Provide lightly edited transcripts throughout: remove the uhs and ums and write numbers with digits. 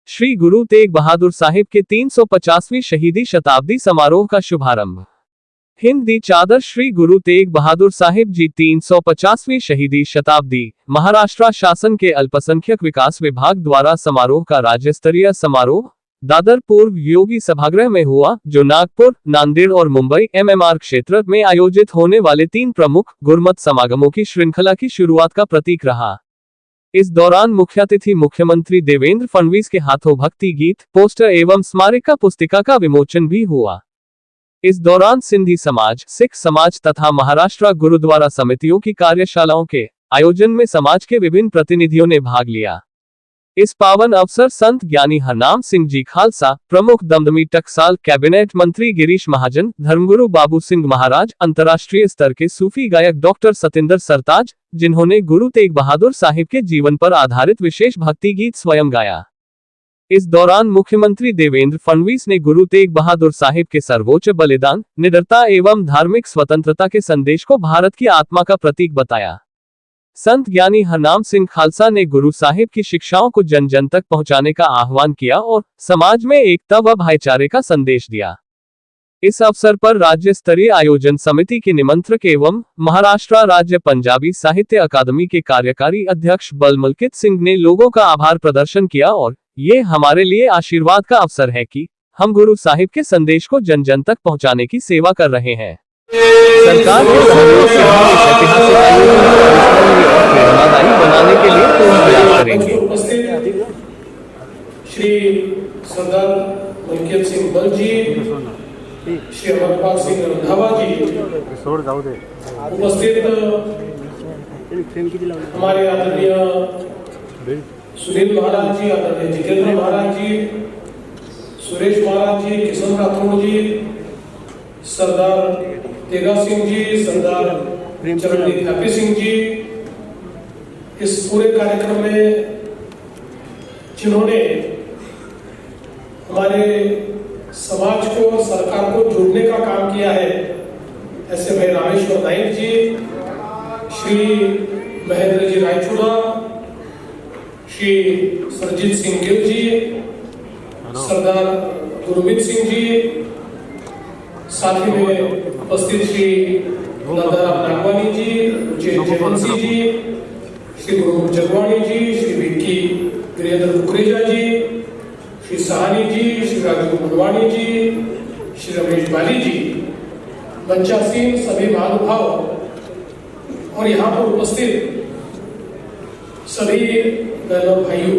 श्री गुरु तेग बहादुर साहिब के 350वीं शहीदी शताब्दी समारोह का शुभारंभ। हिंद दी चादर। श्री गुरु तेग बहादुर साहिब जी 350वीं शहीदी शताब्दी महाराष्ट्र शासन के अल्पसंख्यक विकास विभाग द्वारा समारोह का राज्य स्तरीय समारोह दादर पूर्व योगी सभागृह में हुआ, जो नागपुर, नांदेड़ और मुंबई MMR क्षेत्र में आयोजित होने वाले 3 प्रमुख गुरमत समागमों की श्रृंखला की शुरुआत का प्रतीक रहा। इस दौरान मुख्यातिथि मुख्यमंत्री देवेंद्र फडणवीस के हाथों भक्ति गीत, पोस्टर एवं स्मारिका पुस्तिका का विमोचन भी हुआ। इस दौरान सिंधी समाज, सिख समाज तथा महाराष्ट्र गुरुद्वारा समितियों की कार्यशालाओं के आयोजन में समाज के विभिन्न प्रतिनिधियों ने भाग लिया। इस पावन अवसर संत ज्ञानी हरनाम सिंह जी खालसा, प्रमुख दमदमी टकसाल, कैबिनेट मंत्री गिरीश महाजन, धर्मगुरु बाबू सिंह महाराज, अंतर्राष्ट्रीय स्तर के सूफी गायक डॉक्टर सतिंदर सरताज, जिन्होंने गुरु तेग बहादुर साहिब के जीवन पर आधारित विशेष भक्ति गीत स्वयं गाया। इस दौरान मुख्यमंत्री देवेंद्र फडणवीस ने गुरु तेग बहादुर साहिब के सर्वोच्च बलिदान, निडरता एवं धार्मिक स्वतंत्रता के संदेश को भारत की आत्मा का प्रतीक बताया। संत ज्ञानी हरनाम सिंह खालसा ने गुरु साहिब की शिक्षाओं को जन जन तक पहुंचाने का आह्वान किया और समाज में एकता व भाईचारे का संदेश दिया। इस अवसर पर राज्य स्तरीय आयोजन समिति के निमंत्रक एवं महाराष्ट्र राज्य पंजाबी साहित्य अकादमी के कार्यकारी अध्यक्ष बलमलकित सिंह ने लोगों का आभार प्रदर्शन किया और ये हमारे लिए आशीर्वाद का अवसर है कि हम गुरु साहिब के संदेश को जन जन तक पहुंचाने की सेवा कर रहे हैं। सरकार के सहयोग से हम इस ऐतिहासिक आयोजन को और प्रेरणादायी बनाने के लिए पूर्ण प्रयास करेंगे। श्री सरदार मलकित सिंह बल जी, श्री अमरपाल सिंह रंधावा जी, उपस्थित हमारे आदरणीय सुनील महाराज जी, आदरणीय जितेंद्र महाराज जी, सुरेश महाराज जी, किशन राठौड़ जी, सरदार तेगा सिंह जी, सरदार चरणजीत हैप्पी सिंह जी, इस पूरे कार्यक्रम में जिन्होंने हमारे समाज को, सरकार को जोड़ने का काम किया है, ऐसे भाई रामेश्वर नाइक जी, श्री महेंद्र जी रायचूड़ा, श्री सरजीत सिंह गिल जी, सरदार गुरमीत सिंह जी, साथ ही में उपस्थित श्री दादाराम नागवानी जी, जयवंशी जी, श्री गुरु जगवानी जी, श्री विक्की गिरिधर कुकरेजा जी, श्री सहानी जी, श्री राजू मुडवाणी जी, श्री रमेश बाली जी, मंचासीन सभी महानुभाव और यहाँ पर उपस्थित सभी बहनों भाइयों,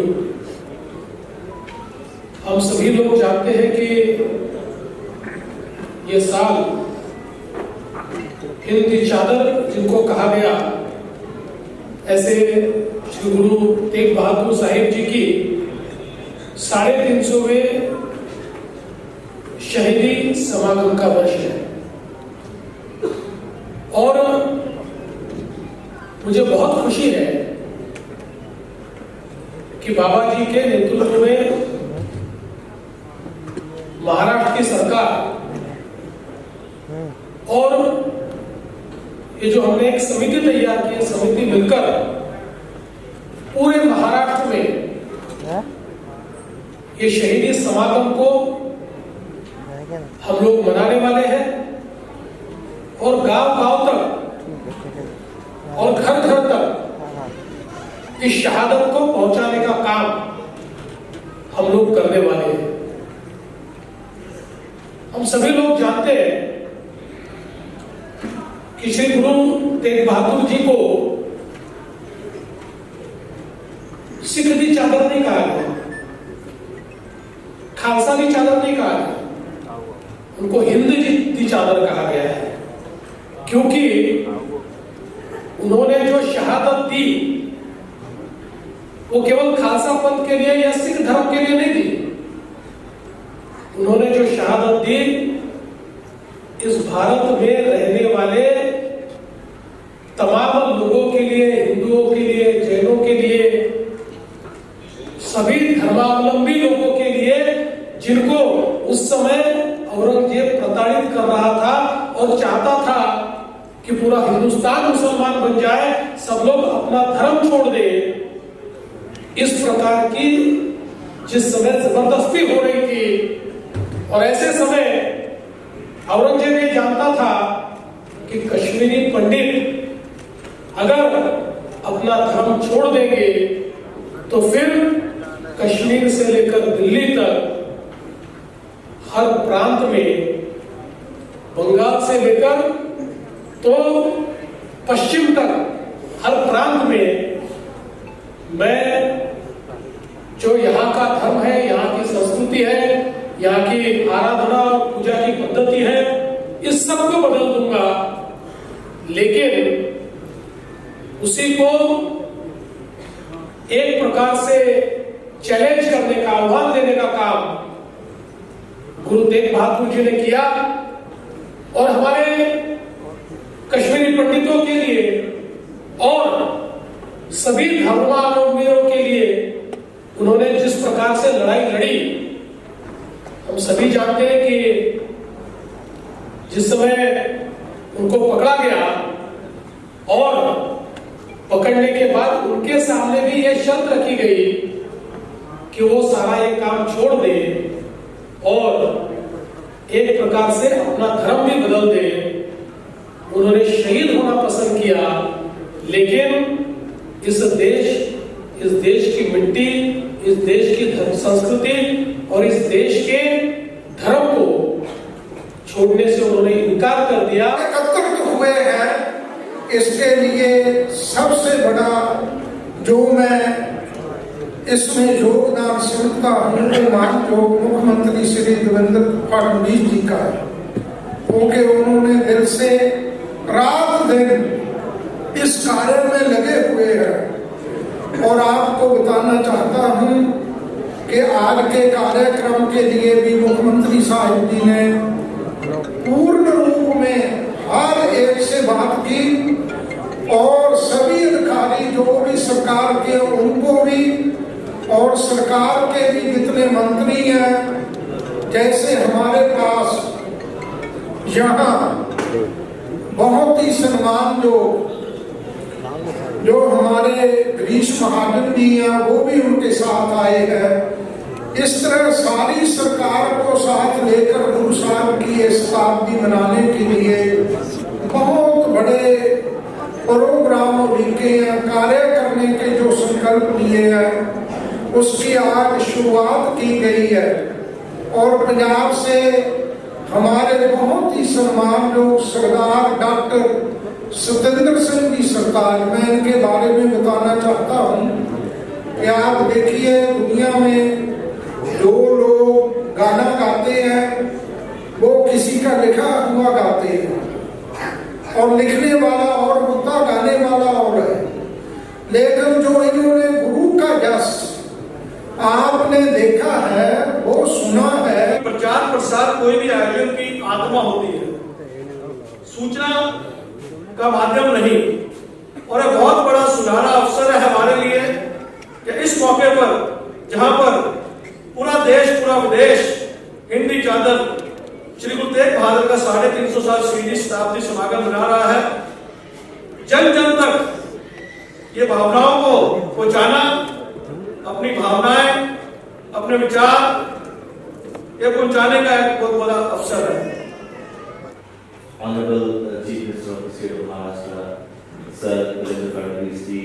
हम सभी लोग जानते हैं कि ये साल हिंद की चादर जिनको कहा गया, ऐसे श्री गुरु तेग बहादुर साहिब जी की 350वें शहीदी समागम का वर्ष है। और मुझे बहुत खुशी है कि बाबा जी के नेतृत्व में महाराष्ट्र की सरकार और ये जो हमने एक समिति तैयार की, समिति मिलकर पूरे महाराष्ट्र में ये शहीदी समागम को हम लोग मनाने वाले हैं और गांव-गांव तक और घर-घर तक इस शहादत को पहुंचाने का काम हम लोग करने वाले हैं। हम सभी लोग जानते हैं कि श्री गुरु तेग बहादुर जी को सिख दी चादर नहीं कहा गया, खालसा की चादर नहीं कहा गया, उनको हिंद की चादर कहा गया है, क्योंकि उन्होंने जो शहादत दी वो केवल खालसा पंथ के लिए या सिख धर्म के लिए नहीं दी। उन्होंने जो शहादत दी इस भारत में रहने वाले तमाम लोगों के लिए, हिंदुओं के लिए, जैनों के लिए, सभी धर्मावलंबी लोगों के लिए, जिनको उस समय औरंगजेब प्रताड़ित कर रहा था और चाहता था कि पूरा हिंदुस्तान मुसलमान बन जाए, सब लोग अपना धर्म छोड़ दे। इस प्रकार की जिस समय जबरदस्ती हो रही थी, और ऐसे समय औरंगजेब ये जानता था कि कश्मीरी पंडित अगर अपना धर्म छोड़ देंगे तो फिर कश्मीर से लेकर दिल्ली तक हर प्रांत में, बंगाल से लेकर तो पश्चिम तक हर प्रांत में, मैं जो यहाँ का धर्म है, यहाँ की संस्कृति है, यहाँ की आराधना और पूजा की पद्धति है, इस सब को बदल दूंगा। लेकिन उसी को एक प्रकार से चैलेंज करने का, आह्वान देने का काम गुरु तेग बहादुर जी ने किया। और हमारे कश्मीरी पंडितों के लिए और सभी धर्मावलंबियों के लिए उन्होंने जिस प्रकार से लड़ाई लड़ी, हम सभी जानते हैं कि जिस समय उनको पकड़ा गया और पकड़ने के बाद उनके सामने भी यह शर्त रखी गई कि वो सारा ये काम छोड़ दे और एक प्रकार से अपना धर्म भी बदल दे। उन्होंने शहीद होना पसंद किया, लेकिन इस देश की मिट्टी, इस देश की संस्कृति और इस देश के धर्म को छोड़ने से उन्होंने इनकार कर दिया। एकत्रित हुए हैं, इसके लिए सबसे बड़ा जो मैं इसमें योगदान समझता हूँ वो मुख्यमंत्री श्री देवेंद्र फडणवीस जी का है, क्योंकि उन्होंने दिल से रात दिन इस कार्य में लगे हुए हैं। और आपको बताना चाहता हूँ कि आज के कार्यक्रम के लिए भी मुख्यमंत्री साहब जी ने पूर्ण रूप में हर एक से बात की और सभी अधिकारी जो भी सरकार के उनको भी और सरकार के भी जितने मंत्री हैं, जैसे हमारे पास यहाँ बहुत ही सम्मान जो हमारे ग्रीश महाजन जी हैं वो भी उनके साथ आए हैं। इस तरह सारी सरकार को साथ लेकर गुरु साहब की शताब्दी मनाने के लिए बहुत बड़े प्रोग्राम कार्य करने के जो संकल्प लिए हैं उसकी आज शुरुआत की गई है। और पंजाब से हमारे बहुत ही सम्मान जो सरदार डॉक्टर सतेंद्र सिंह जी सरताज, मैं इनके बारे में बताना चाहता हूँ कि आप देखिए दुनिया में जो लोग गाना गाते हैं वो किसी का लिखा हुआ गाते हैं और लिखने वाला और होता गाने वाला और है, लेकिन जो इन्होंने गुरु का जस आपने देखा है वो सुना है। प्रचार प्रसार कोई भी आयोजन की आत्मा होती है, सूचना का माध्यम नहीं। और एक बहुत बड़ा सुनहरा अवसर है हमारे लिए कि इस मौके पर जहां पर पूरा देश पूरा विदेश हिंदी चादर श्री गुरु तेग बहादुर का 350 साल शहीदी शताब्दी समागम मना रहा है, जन जन तक ये भावनाओं को पहुंचाना, अपनी भावनाएं अपने विचार ये पहुंचाने का एक बहुत बड़ा अवसर है। Honorable Chief Minister of the State of Maharashtra, Sir Devendra Fadnavis ji,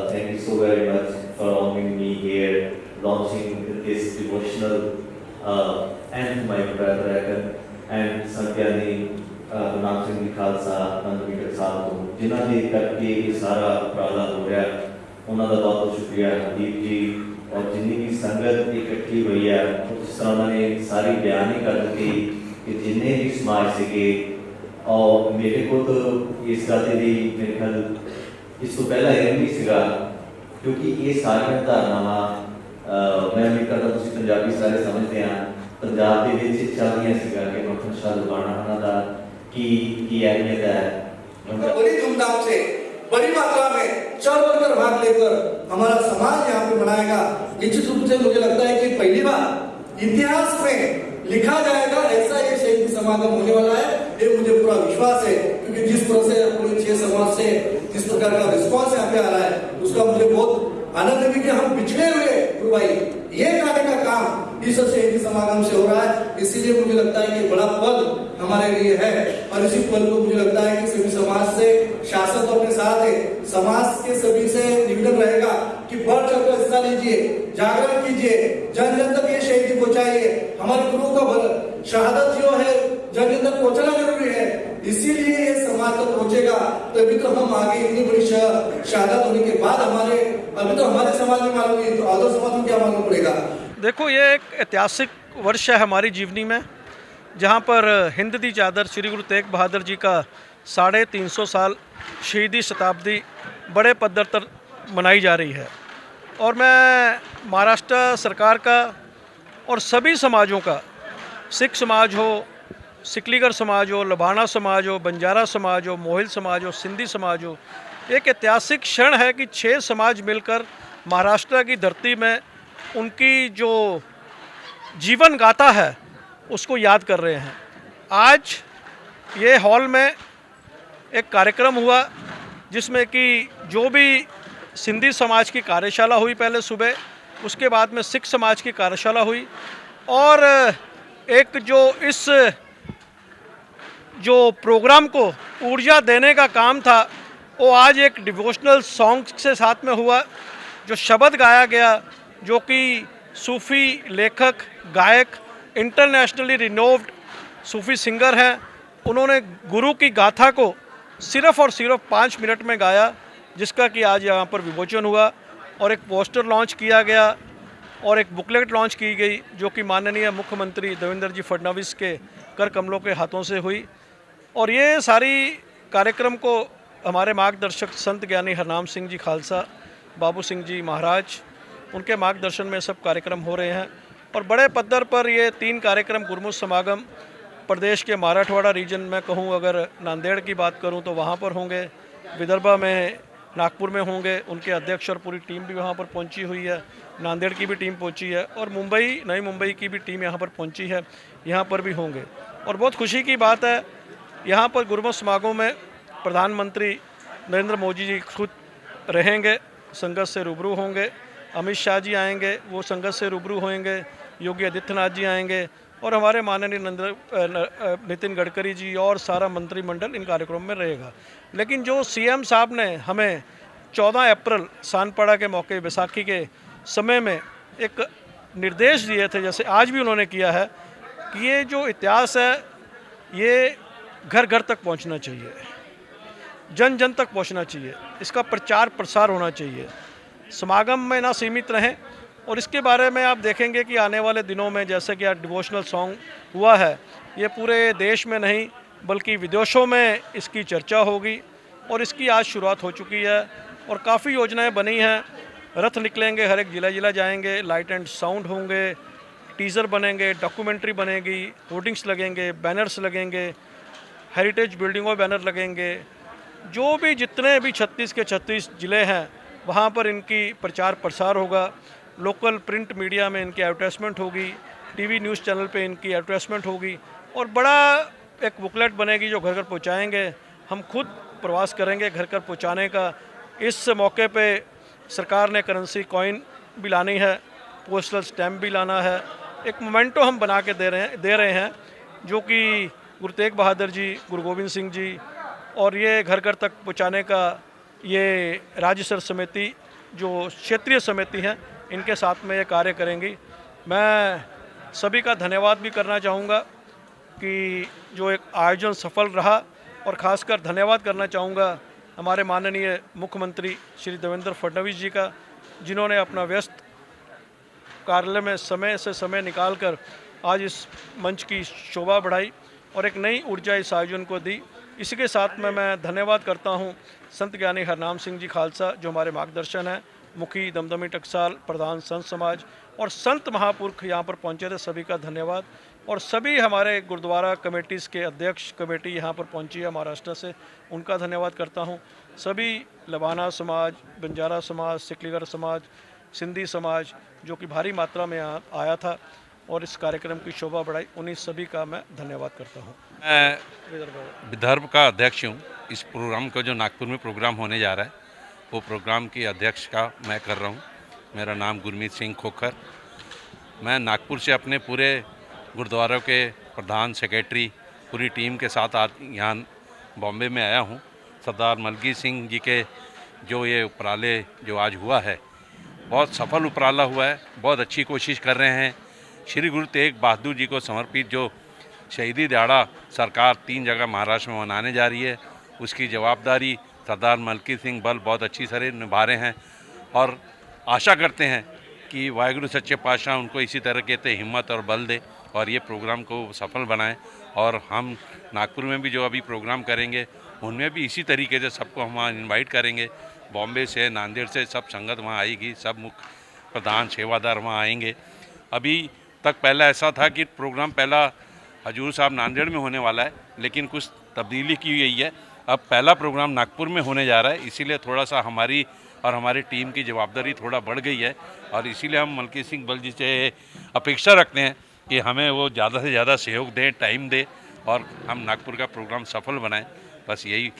thank you so very much for allowing me here, launching this devotional anthem by Uttarakhand and Sangyani Naam Singh ji Khalsa Nandamitra Sahab को जिन्हों ने करके ये सारा उपराला हो गया, उन्होंने बहुत बहुत शुक्रिया हरदीप जी और जिन्नी भी संगत इकट्ठी हुई है उस तरह उन्होंने सारी बयानी कर दी कि जिन्हें भी समाज से और मेरे को तो इस गाते दी मेरे ख्याल इसको पहला ये नहीं सीगा क्योंकि ये सारी धारणावां मैं उम्मीद करता तुम पंजाबी सारे समझते हैं पंजाब के विच चल रही सीगा कि मक्खन शाह लुबाना उन्होंने की अहमियत है। बड़ी धूमधाम से बड़ी मात्रा में चढ़ बढ़कर भाग लेकर हमारा समाज यहाँ पे मनाएगा। निश्चित रूप से मुझे लगता है कि पहली बार इतिहास में लिखा जाएगा ऐसा एक शहीदी समागम होने वाला है, ये मुझे पूरा विश्वास है। क्योंकि जिस तरह से पूरे 6 समाज से जिस प्रकार का रिस्पॉन्स यहाँ पे आ रहा है उसका मुझे बहुत आनंद भी कि हम बिछड़े हुए गुरु भाई ये गाने का काम इस शहीदी समागम से हो रहा है। इसीलिए मुझे लगता है कि बड़ा पल हमारे लिए है और इसी पल को मुझे लगता है कि सभी समाज से, शासन तो अपने साथ है, समाज के सभी से निवेदन रहेगा कि बढ़ चढ़कर हिस्सा लीजिए, जागरण कीजिए, जन जन तक ये शहीदी पहुंचाइए। हमारे गुरु का शहादत जो है जन जन तक पहुंचना जरूरी है, इसीलिए ये समाज तक पहुंचेगा तभी तो हम आगे इतनी बड़ी शहादत होने के बाद हमारे अभी तो हमारे समाज में मालूम नहीं तो आदर समाज में क्या मालूम पड़ेगा। देखो, ये एक ऐतिहासिक वर्ष है हमारी जीवनी में, जहाँ पर हिंद दी चादर श्री गुरु तेग बहादुर जी का 350 साल शहीदी शताब्दी बड़े पद्धर पर मनाई जा रही है। और मैं महाराष्ट्र सरकार का और सभी समाजों का, सिख समाज हो, सिकलीगर समाज हो, लबाना समाज हो, बंजारा समाज हो, मोहिल समाज हो, सिंधी समाज हो, एक ऐतिहासिक क्षण है कि 6 समाज मिलकर महाराष्ट्र की धरती में उनकी जो जीवन गाथा है उसको याद कर रहे हैं। आज ये हॉल में एक कार्यक्रम हुआ जिसमें कि जो भी सिंधी समाज की कार्यशाला हुई पहले सुबह, उसके बाद में सिख समाज की कार्यशाला हुई और एक जो प्रोग्राम को ऊर्जा देने का काम था वो आज एक डिवोशनल सॉन्ग से साथ में हुआ। जो शब्द गाया गया, जो कि सूफ़ी लेखक, गायक, इंटरनेशनली रिनोव्ड सूफ़ी सिंगर हैं, उन्होंने गुरु की गाथा को सिर्फ़ और सिर्फ 5 मिनट में गाया, जिसका कि आज यहाँ पर विमोचन हुआ और एक पोस्टर लॉन्च किया गया और एक बुकलेट लॉन्च की गई, जो कि माननीय मुख्यमंत्री देवेंद्र जी फडणवीस के कर कमलों के हाथों से हुई। और ये सारी कार्यक्रम को हमारे मार्गदर्शक संत ज्ञानी हरनाम सिंह जी खालसा, बाबू सिंह जी महाराज, उनके मार्गदर्शन में सब कार्यक्रम हो रहे हैं। और बड़े पद्धर पर ये 3 कार्यक्रम गुरमुख समागम प्रदेश के मराठवाड़ा रीजन में कहूँ, अगर नांदेड़ की बात करूँ तो वहाँ पर होंगे, विदर्भा में नागपुर में होंगे, उनके अध्यक्ष और पूरी टीम भी वहाँ पर पहुँची हुई है, नांदेड़ की भी टीम पहुँची है और नई मुंबई की भी टीम यहाँ पर पहुँची है, यहाँ पर भी होंगे। और बहुत खुशी की बात है, यहाँ पर गुरमुख समागम में प्रधानमंत्री नरेंद्र मोदी जी खुद रहेंगे, संगत से रूबरू होंगे, अमित शाह जी आएंगे, वो संगत से रूबरू होंगे, योगी आदित्यनाथ जी आएंगे और हमारे माननीय नितिन गडकरी जी और सारा मंत्रिमंडल इन कार्यक्रम में रहेगा। लेकिन जो सीएम साहब ने हमें 14 अप्रैल सानपाड़ा के मौके, बैसाखी के समय में एक निर्देश दिए थे, जैसे आज भी उन्होंने किया है, कि ये जो इतिहास है ये घर घर तक पहुंचना चाहिए, जन जन तक पहुंचना चाहिए, इसका प्रचार प्रसार होना चाहिए, समागम में ना सीमित रहें। और इसके बारे में आप देखेंगे कि आने वाले दिनों में, जैसे कि आज डिवोशनल सॉन्ग हुआ है, ये पूरे देश में नहीं बल्कि विदेशों में इसकी चर्चा होगी और इसकी आज शुरुआत हो चुकी है और काफ़ी योजनाएं बनी हैं। रथ निकलेंगे, हर एक जिला जाएंगे, लाइट एंड साउंड होंगे, टीज़र बनेंगे, डॉक्यूमेंट्री बनेगी, होर्डिंग्स लगेंगे, बैनर्स लगेंगे, हेरिटेज बिल्डिंगों बैनर लगेंगे। जो भी जितने भी 36 के 36 ज़िले हैं वहाँ पर इनकी प्रचार प्रसार होगा, लोकल प्रिंट मीडिया में इनकी एडवर्टाइजमेंट होगी, टीवी न्यूज़ चैनल पे इनकी एडवर्टाइजमेंट होगी और बड़ा एक बुकलेट बनेगी जो घर घर पहुँचाएँगे। हम खुद प्रवास करेंगे घर घर पहुँचाने का। इस मौके पे सरकार ने करेंसी कॉइन भी लानी है, पोस्टल स्टैम्प भी लाना है, एक मोमेंटो हम बना के दे रहे हैं जो कि गुरु तेग बहादुर जी, गुरु गोविंद सिंह जी, और ये घर घर तक पहुँचाने का ये राज्य स्तर समिति, जो क्षेत्रीय समिति हैं, इनके साथ में ये कार्य करेंगी। मैं सभी का धन्यवाद भी करना चाहूँगा कि जो एक आयोजन सफल रहा और ख़ासकर धन्यवाद करना चाहूँगा हमारे माननीय मुख्यमंत्री श्री देवेंद्र फडणवीस जी का, जिन्होंने अपना व्यस्त कार्यालय में समय से समय निकालकर आज इस मंच की शोभा बढ़ाई और एक नई ऊर्जा इस आयोजन को दी। इसी के साथ में मैं धन्यवाद करता हूँ संत ज्ञानी हरनाम सिंह जी खालसा, जो हमारे मार्गदर्शन हैं, मुखी दमदमी टकसाल, प्रधान संत समाज और संत महापुरुष यहाँ पर पहुँचे थे, सभी का धन्यवाद। और सभी हमारे गुरुद्वारा कमेटीज़ के अध्यक्ष कमेटी यहाँ पर पहुँची है महाराष्ट्र से, उनका धन्यवाद करता हूँ। सभी लबाना समाज, बंजारा समाज, सिकलीगर समाज, सिंधी समाज जो कि भारी मात्रा में यहाँ आया था और इस कार्यक्रम की शोभा बढ़ाई, उन्हीं सभी का मैं धन्यवाद करता हूँ। मैं विदर्भ का अध्यक्ष हूँ। इस प्रोग्राम का जो नागपुर में प्रोग्राम होने जा रहा है, वो प्रोग्राम की अध्यक्ष का मैं कर रहा हूँ। मेरा नाम गुरमीत सिंह खोखर। मैं नागपुर से अपने पूरे गुरुद्वारों के प्रधान सेक्रेटरी पूरी टीम के साथ आज यहाँ बॉम्बे में आया हूँ। सरदार मलकी सिंह जी के जो ये उपराले जो आज हुआ है, बहुत सफल उपराला हुआ है। बहुत अच्छी कोशिश कर रहे हैं। श्री गुरु तेग बहादुर जी को समर्पित जो शहीदी दिहाड़ा सरकार 3 जगह महाराष्ट्र में मनाने जा रही है, उसकी जवाबदारी सरदार मलकी सिंह बल बहुत अच्छी तरह निभा रहे हैं और आशा करते हैं कि वाहिगुरु सच्चे पातशाह उनको इसी तरह के हिम्मत और बल दे और ये प्रोग्राम को सफल बनाएं। और हम नागपुर में भी जो अभी प्रोग्राम करेंगे उनमें भी इसी तरीके से सबको हम वहाँ इन्वाइट करेंगे। बॉम्बे से, नांदेड़ से सब संगत वहाँ आएगी, सब मुख्य प्रधान सेवादार वहाँ आएंगे। अभी तक पहला ऐसा था कि प्रोग्राम पहला हजूर साहब नांदेड़ में होने वाला है, लेकिन कुछ तब्दीली की गई है। अब पहला प्रोग्राम नागपुर में होने जा रहा है, इसीलिए थोड़ा सा हमारी और हमारी टीम की जवाबदारी थोड़ा बढ़ गई है और इसीलिए हम मलकी सिंह बल जी से अपेक्षा रखते हैं कि हमें वो ज़्यादा से ज़्यादा सहयोग दें, टाइम दें और हम नागपुर का प्रोग्राम सफल बनाएं। बस यही